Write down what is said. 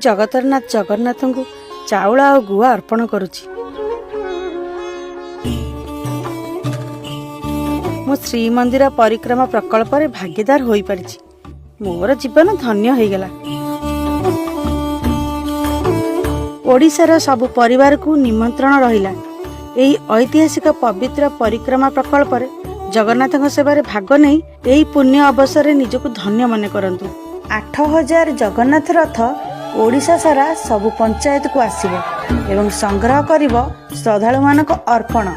ଜଗତରନାଥ ଜଗନ୍ନାଥଙ୍କୁ ଚାଉଳ ଆଉ ଗୁଆ ଅର୍ପଣ କରୁଛି। ମୁଁ ଶ୍ରୀମନ୍ଦିର ପରିକ୍ରମା ପ୍ରକଳ୍ପରେ ଭାଗିଦାର ହୋଇପାରିଛି। ମୋର ଜୀବନ ଧନ୍ୟ ହୋଇଗଲା। ଓଡ଼ିଶାର ସବୁ ପରିବାରକୁ ନିମନ୍ତ୍ରଣ ରହିଲା। ଏହି ଐତିହାସିକ ପବିତ୍ର ପରିକ୍ରମା ପ୍ରକଳ୍ପରେ ଜଗନ୍ନାଥଙ୍କ ସେବାରେ ଭାଗ ନେଇ ଏହି ପୁଣ୍ୟ ଅବସରରେ ନିଜକୁ ଧନ୍ୟ ମନେ କରନ୍ତୁ। 8000 ଜଗନ୍ନାଥ ରଥ ଓଡ଼ିଶା ସାରା ସବୁ ପଞ୍ଚାୟତକୁ ଆସିବ ଏବଂ ସଂଗ୍ରହ କରିବ ଶ୍ରଦ୍ଧାଳୁମାନଙ୍କ ଅର୍ପଣ।